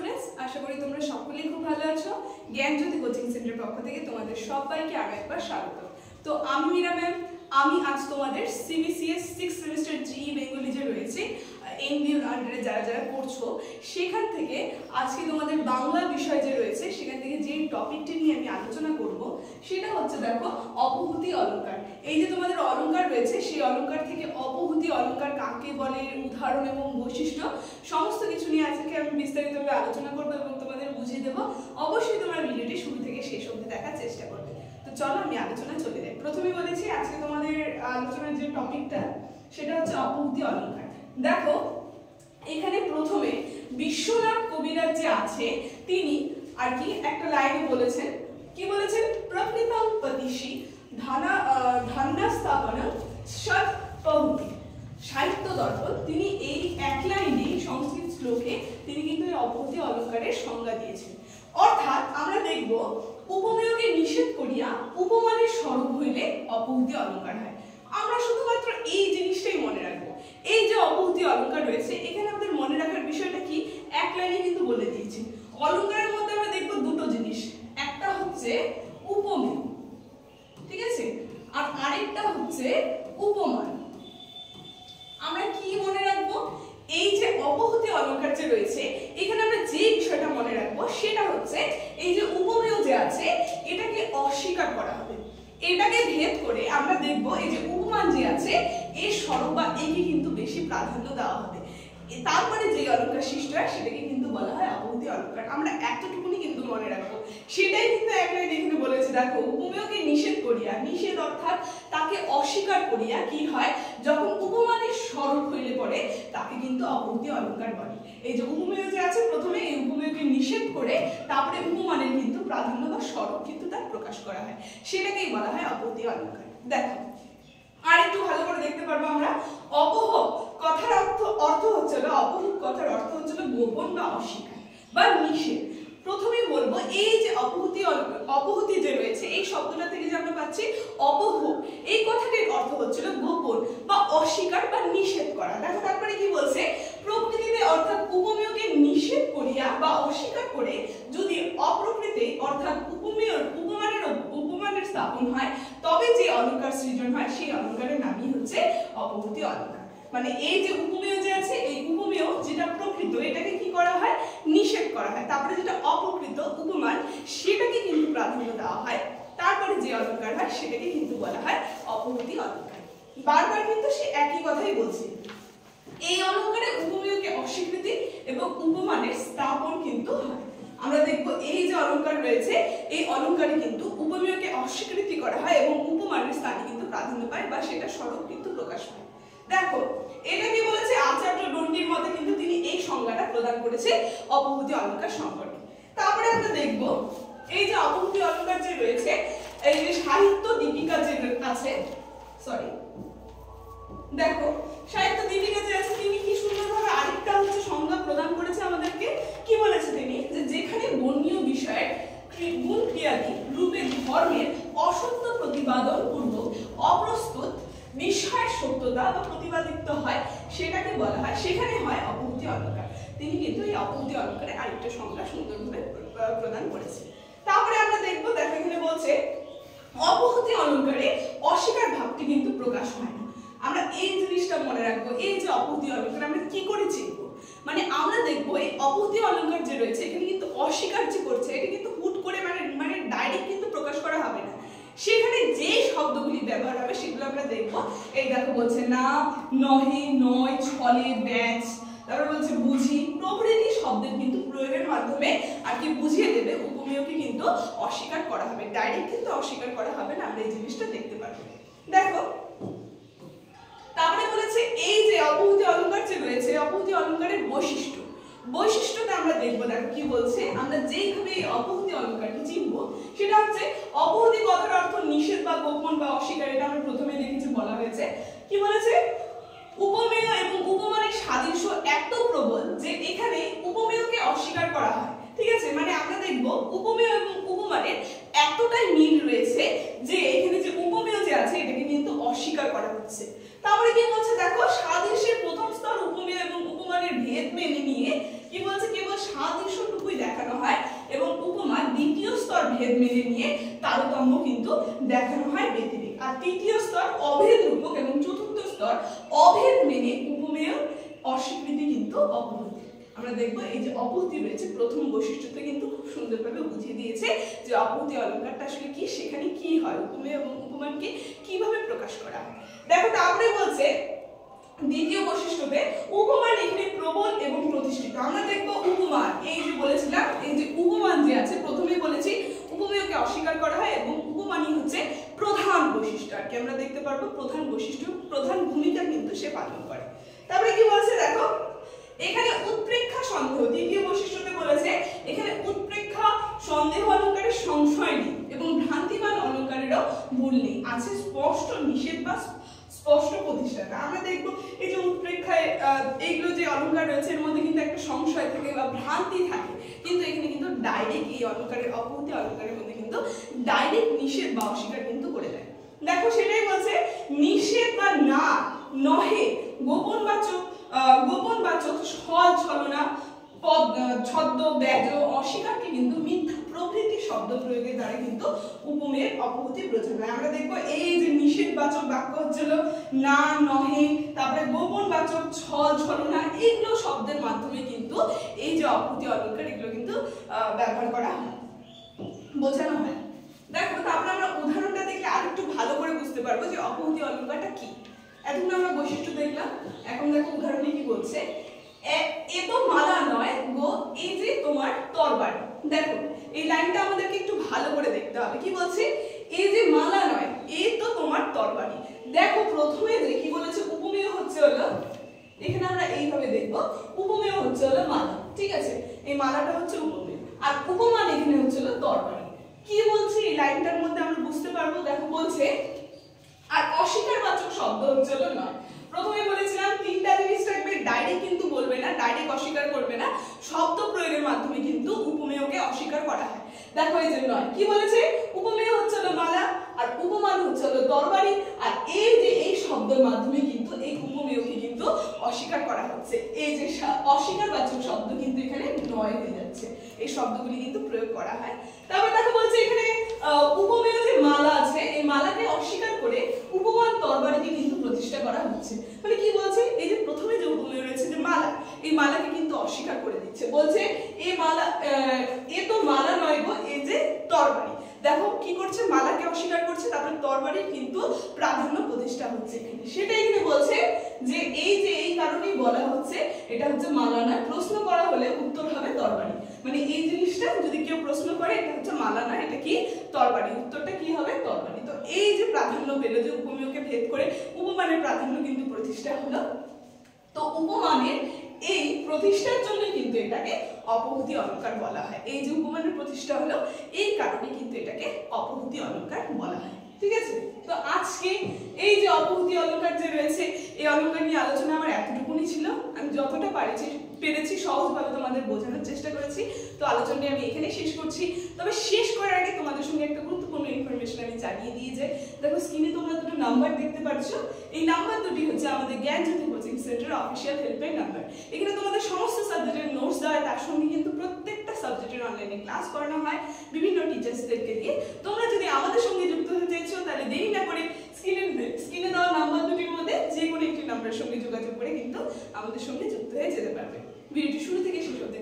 Students, আশা করি তোমরা সকলেই খুব ভালো আছো। জ্ঞানজ্যোতি কোচিং সেন্টারের পক্ষ থেকে তোমাদের সবাইকে আরো একবার স্বাগত। তো আমি মীরা ম্যাম, আমি আজ তোমাদের সিবিসিএস 6th সেমিস্টার জি বেঙ্গলি যে রয়েছে এমবিএর আন্ডারে যারা যারা পড়ছো, সেখান থেকে আজকে তোমাদের বাংলা বিষয় যে রয়েছে সেখান থেকে যে টপিকটি নিয়ে আমি আলোচনা করব সেটা হচ্ছে দেখো অপভূতি অলঙ্কার। এই যে তোমাদের অলঙ্কার রয়েছে সেই অলঙ্কার থেকে অপভূতি অলঙ্কার কাকে বলে, উদাহরণ এবং বৈশিষ্ট্য সমস্ত কিছু নিয়ে আজকে আমি বিস্তারিতভাবে আলোচনা করবো এবং তোমাদের বুঝিয়ে দেবো। অবশ্যই তোমরা ভিডিওটি শুরু থেকে শেষ অবধি দেখার চেষ্টা করবে। তো চলো আমি আলোচনা চলে যাই। প্রথমে বলেছি আজকে তোমাদের আলোচনার যে টপিকটা সেটা হচ্ছে অপভূতি অলঙ্কার। দেখো এখানে প্রথমে বিশ্বনাথ কবিরাজ যে আছে তিনি আর কি একটা লাইনে বলেছেন, কি বলেছেন, প্রকৃতম পতিষি ধান্যস্থাপনা সৎ পহুতি সাহিত্য দর্পণ। তিনি এই এক লাইনে সংস্কৃত শ্লোকে তিনি কিন্তু এই অপভূতি অলঙ্কারের সংজ্ঞা দিয়েছেন। অর্থাৎ আমরা দেখব উপমেয়কে নিষেধ করিয়া উপমানের স্বরূপ হইলে অপভূতি অলঙ্কার হয়। আমরা শুধুমাত্র এই জিনিসটাই মনে রাখবো। এই যে অপভূতি অলঙ্কার রয়েছে এখানে আমাদের মনে রাখার বিষয়টা কি, এক লাইনে কিন্তু বলে দিয়েছি। অলঙ্কারের মধ্যে আমরা দেখবো দুটো জিনিস, একটা হচ্ছে উপমেয়, ঠিক আছে, আর আরেকটা হচ্ছে উপমান। আমরা কি মনে রাখবো, এই যে অপভূতি অলঙ্কার যে রয়েছে এখানে আমরা যে বিষয়টা মনে রাখবো সেটা হচ্ছে এই যে উপমেয় যে আছে এটাকে অস্বীকার করা হবে। এটাকে ভেদ করে আমরা দেখব এই যে উপমান যে আছে এর স্বরূপ বা একে কিন্তু বেশি প্রাধান্য দেওয়া হবে। তারপরে যে অলঙ্কার সৃষ্টি হয় সেটাকে কিন্তু বলা হয় অপভূতি অলঙ্কার। আমরা এতটুকুনি কিন্তু মনে রাখবো, সেটাই কিন্তু এক লাইনে এখানে বলেছে। দেখো উপমেয়কে নিষেধ করিয়া, নিষেধ অর্থাৎ তাকে অস্বীকার করিয়া কি হয়, যখন উপমানের স্বরূপ হইলে পরে তাকে কিন্তু অপভূতি অলঙ্কার বলে। এই যে উপমেয় যে আছে প্রথমে এই উপমেয়কে নিষেধ করে তারপরে উপমানের কিন্তু প্রাধান্য বা স্বরূপ কিন্তু তার প্রকাশ করা হয়, সেটাকেই বলা হয় অপভূতি অলঙ্কার। দেখো আর একটু ভালো করে দেখতে পারবো আমরা, অপহ কথার অর্থ হচ্ছে অপভূত কথার অর্থ হচ্ছে গোপন বা অস্বীকার বা নিষেধ। প্রথমেই বলবো এই যে অপভূতি যে রয়েছে এই শব্দটা থেকে যে আমরা পাচ্ছি অপহ, এই কথাটির অর্থ হচ্ছিল গোপন বা অস্বীকার বা নিষেধ করা। দেখো তারপরে কি বলছে, প্রকৃতিতে অর্থাৎ উপমেয়কে নিষেধ করিয়া বা অস্বীকার করে যদি অপ্রকৃতি অর্থাৎ উপমানের স্থাপন হয় তবে যে অলঙ্কার সৃজন হয় সেই অলঙ্কারের নামই হচ্ছে অপভূতি অলঙ্কার। মানে এই যে উপমেয় যে আছে এই উপমেয় যেটা প্রকৃত এটাকে কি করা হয়, নিষেধ করা হয়। তারপরে যেটা অপ্রকৃত উপমান সেটাকে কিন্তু প্রাধান্য দেওয়া হয়। তারপরে যে অলঙ্কার হয় সেটাকে কিন্তু বলা হয় অপভূতি অলঙ্কার। বারবার কিন্তু সে একই কথাই বলছে। এই অলঙ্কারে উপমেয়কে অস্বীকৃতি এবং উপমানের স্থাপন কিন্তু হয়। আমরা দেখব এই যে অলঙ্কার রয়েছে এই অলঙ্কারে কিন্তু উপমেয়কে অস্বীকৃতি করা হয় এবং উপমানের স্থানে কিন্তু প্রাধান্য পায় বা সেটা স্বরূপ কিন্তু প্রকাশ পায়। দেখো এটা কি বলেছে, আচার্য দণ্ডির মতে কিন্তু তিনি এই সংজ্ঞাটা প্রদান করেছে অপভূতি অলঙ্কার সম্পর্কে। তারপরে আমরা দেখব এই যে অপভূতি অলঙ্কার যে রয়েছে এই যে সাহিত্য দীপিকা যে আছে, দেখো সাহিত্য দীপিকা যে আছে তিনি কি সুন্দরভাবে আরেকটা হচ্ছে সংজ্ঞা প্রদান করেছে আমাদেরকে। কি বলেছে তিনি, যে যেখানে বর্ণীয় বিষয়ের গুণ ক্রিয়াদি রূপে ধর্মের অসত্য প্রতিপাদন পূর্বক অপ্রস্তুত বিষয়ের সত্যতা বা প্রতিপাদিত হয় সেটাকে বলা হয়, সেখানে হয় অপভূতি অলঙ্কার। তিনি কিন্তু এই অপভূতি অলঙ্কারে আরেকটা সংজ্ঞা সুন্দরভাবে প্রদান করেছে। তারপরে আমরা দেখবো, দেখো এখানে বলছে অপভূতি অলঙ্কারে অস্বীকার ভাবটি কিন্তু প্রকাশ হয় না। আমরা এই জিনিসটা মনে রাখবো, এই যে অপভূতি অলঙ্কার আমরা কি করে চিনবো, মানে আমরা দেখবো এই অপভূতি অলঙ্কার যে রয়েছে এখানে কিন্তু অস্বীকার যে করছে এটা কিন্তু হুট করে মানে ডাইরেক্ট কিন্তু প্রকাশ করা হবে না। সেখানে যে শব্দগুলি ব্যবহার হবে সেগুলো আমরা দেখবো। এই দেখো বলছে না, নহে, নয়, ছলে, ব্যাচ, তারপর বলছে বুঝি প্রভৃতি শব্দের কিন্তু প্রয়োগের মাধ্যমে আর কি বুঝিয়ে দেবে উপমেয়কে কিন্তু অস্বীকার করা হবে, ডাইরেক্ট কিন্তু অস্বীকার করা হবে না। আমরা এই জিনিসটা দেখতে পারবো। দেখো তারপরে বলেছে এই যে অপভূতি অলঙ্কার যে রয়েছে অপভূতি অলঙ্কারের বৈশিষ্ট্যটা আমরা দেখবো। দেখো কি বলছে, আমরা যেইভাবে এই অপভূতি অলঙ্কারকে চিনবো সেটা হচ্ছে অপভূতি কথার অর্থ নিষেধ বা গোপন বা অস্বীকার, এটা আমরা প্রথমে দেখেছি বলা হয়েছে। কি বলেছে, উপমেয় এবং উপমানের সাদৃশ্য এত প্রবল যে এখানে উপমেয়কে অস্বীকার করা হয়, ঠিক আছে। মানে আমরা দেখবো উপমেয় এবং উপমানের এতটাই মিল রয়েছে যে এখানে যে উপমেয় যে আছে এটাকে কিন্তু অস্বীকার করা হচ্ছে। তারপরে কি বলছে, দেখো সাদৃশ্যের প্রথম স্তর উপমেয় এবং উপমানের ভেদ মেনে নিয়ে কি বলছে, কেবল সাদৃশ্যটুকু ভেদ মেনে নিয়ে তারতম্য কিন্তু দেখানো হয় ব্যতিরেক। আর তৃতীয় স্তর অভেদ রূপক এবং চতুর্থ স্তর অভেদ মেনে উপমেয় অস্বীকৃতি কিন্তু অপভূতি। আমরা দেখবো এই যে অপভূতি রয়েছে প্রথম বৈশিষ্ট্যতে কিন্তু খুব সুন্দরভাবে বুঝিয়ে দিয়েছে যে অপভূতি অলঙ্কারটা আসলে কি, সেখানে কি হয়, উপমেয় এবং উপমানকে কিভাবে প্রকাশ করা হয়। দেখো তারপরে বলছে দ্বিতীয় বৈশিষ্ট্যতে উপমান এখানে প্রবল এবং প্রতিষ্ঠিত। আমরা দেখবো উপমান, এই যে বলেছিলাম এই যে উপমান যে আছে, প্রথমেই বলেছি উপমেয়কে অস্বীকার করা হয় এবং উপমানই হচ্ছে প্রধান বৈশিষ্ট্য আর কি। আমরা দেখতে পারবো প্রধান বৈশিষ্ট্য, প্রধান ভূমিকা কিন্তু সে পালন করে। তারপরে কি বলছে দেখো, এখানে উৎপ্রেক্ষা সন্দেহ, দ্বিতীয় বৈশিষ্ট্যতে বলেছে এখানে উৎপ্রেক্ষা সন্দেহ অলঙ্কারের সংশয় নেই এবং ভ্রান্তিমান অলঙ্কারেরও ভুল নেই, আছে স্পষ্ট নিষেধ বা স্পষ্ট প্রতিষ্ঠাতা। আমরা দেখবো এই যে উৎপ্রেক্ষায় এইগুলো যে অলঙ্কার রয়েছে এর মধ্যে কিন্তু একটা সংশয় থাকে বা ভ্রান্তি থাকে, কিন্তু এখানে কিন্তু ডাইরেক্ট এই অলঙ্কারের অপভূতি অলঙ্কারের মধ্যে কিন্তু ডাইরেক্ট নিষেধ বা অস্বীকার কিন্তু করে দেয়। দেখো সেটাই বলছে নিষেধ বা না নহে গোপনবাচক ছল ছলনা ছদ্ম ব্যাজ অস্বীকারকে কিন্তু মিথ্যা প্রভৃতি শব্দ প্রয়োগের দ্বারা কিন্তু উপমেয়ের অপভূতি বোঝানো হয়। আমরা দেখবো এই যে নিষেধবাচক বাক্য হচ্ছিল না নহে, তারপরে গোপনবাচক ছল ছলনা, এইগুলো শব্দের মাধ্যমে কিন্তু এই যে অপভূতি অলঙ্কার এগুলো কিন্তু ব্যবহার করা হয়, বোঝানো হয়। দেখো তারপরে আমরা উদাহরণটা দেখলে আরেকটু ভালো করে বুঝতে পারবো যে অপভূতি অলঙ্কারটা কি। এখন আমরা বৈশিষ্ট্য দেখলাম, এখন দেখো উদাহরণে কি বলছে, এ তো মালা নয় গো এই যে তোমার তরবারি। দেখো এই লাইনটা আমাদেরকে একটু ভালো করে দেখতে হবে, কি বলছে এই যে মালা নয় এ তো তোমার তরবারি। দেখো প্রথমে যে কি বলেছে উপমেয় হচ্ছে হলো, এখানে আমরা এইভাবে দেখবো উপমেয় হচ্ছে হলো মালা, ঠিক আছে, এই মালাটা হচ্ছে উপমেয় আর উপমান এখানে হচ্ছে হলো তরবারি। কি বলছে এই লাইনটার মধ্যে আমরা বুঝতে পারবো, দেখো বলছে আর অস্বীকারবাচক শব্দ হচ্ছে হলো নয়। প্রথমে বলেছিলাম তিনটা জিনিস থাকবে, ডাইরেক্ট কিন্তু বলবে না, ডাইরেক্ট অস্বীকার করবে না, শব্দ প্রয়োগের মাধ্যমে কিন্তু উপমেয়কে অস্বীকার করা হয়। দেখো এই যে নয় কি বলেছে, উপমেয় হচ্ছে হলো মালা আর উপমান হচ্ছে হলো তরবারি, আর এই যে এই শব্দের মাধ্যমে কিন্তু এই উপমেয়কে কিন্তু অস্বীকার করা হচ্ছে। এই যে অস্বীকারবাচক শব্দ কিন্তু এখানে নয় হয়ে যাচ্ছে, এই শব্দগুলি কিন্তু প্রয়োগ করা হয়। তারপর দেখো বলছে এখানে উপমেয় যে মালা আছে এই মালাকে অস্বীকার করে উপমান তরবারিকে কিন্তু প্রতিষ্ঠা করা হচ্ছে। মানে কি বলছে, এই যে প্রথমে যে উপমেয় রয়েছে যে মালা, এই মালাকে কিন্তু অস্বীকার করে দিচ্ছে, বলছে এই মালা এ তো মালা নয় গো এই যে তরবারি। দেখো কি করছে, মালাকে অস্বীকার করছে, তারপরে তরবারির কিন্তু প্রাধান্য প্রতিষ্ঠা হচ্ছে এখানে। সেটা এখানে বলছে যে এই কারণেই বলা হচ্ছে এটা হচ্ছে মালা নয়, প্রশ্ন করা হলে উত্তর হবে তরবারি। মানে এই জিনিসটা যদি কেউ প্রশ্ন করে এটা হচ্ছে মালা না এটা কি তরবারি, উত্তরটা কি হবে তরবারি। তো এই যে প্রাধান্য পেল, যে উপমেয়কে ভেদ করে উপমানের প্রাধান্য কিন্তু প্রতিষ্ঠা হলো। তো উপমানের এই প্রতিষ্ঠার জন্য কিন্তু এটাকে অপভূতি অলঙ্কার বলা হয়। এই যে উপমানের প্রতিষ্ঠা হলো এই কারণে কিন্তু এটাকে অপভূতি অলঙ্কার বলা হয়, ঠিক আছে। তো আজকে এই যে অপভূতি অলঙ্কার যে রয়েছে এই অলঙ্কার নিয়ে আলোচনা আমার এতটুকুনি ছিল। আমি যতটা পেরেছি সহজভাবে তোমাদের বোঝানোর চেষ্টা করেছি। তো আলোচনাটি আমি এখানে শেষ করছি। তবে শেষ করার আগে তোমাদের সঙ্গে একটা গুরুত্বপূর্ণ ইনফরমেশন আমি জানিয়ে দিয়ে যাই। দেখো স্ক্রিনে তোমরা দুটো নাম্বার দেখতে পাচ্ছ, এই নাম্বার দুটি হচ্ছে আমাদের জ্ঞানজ্যোতি কোচিং সেন্টারের অফিসিয়াল হেল্পলাইন নাম্বার। এখানে তোমাদের সমস্ত সাবজেক্টের নোটস দেওয়া হয়, তার সঙ্গে কিন্তু প্রত্যেকটা সাবজেক্টের অনলাইনে ক্লাস করানো হয় বিভিন্ন টিচার্সদেরকে দিয়ে। তোমরা যদি আমাদের সঙ্গে যুক্ত হতে চাইছো তাহলে দেরি না করে স্ক্রিনে দেওয়া নাম্বার দুটির মধ্যে যে কোনো একটি নাম্বারের সঙ্গে যোগাযোগ করে কিন্তু আমাদের সঙ্গে যুক্ত হয়ে যেতে পারবে। ভিডিওটি শুরু থেকে শেষ হতে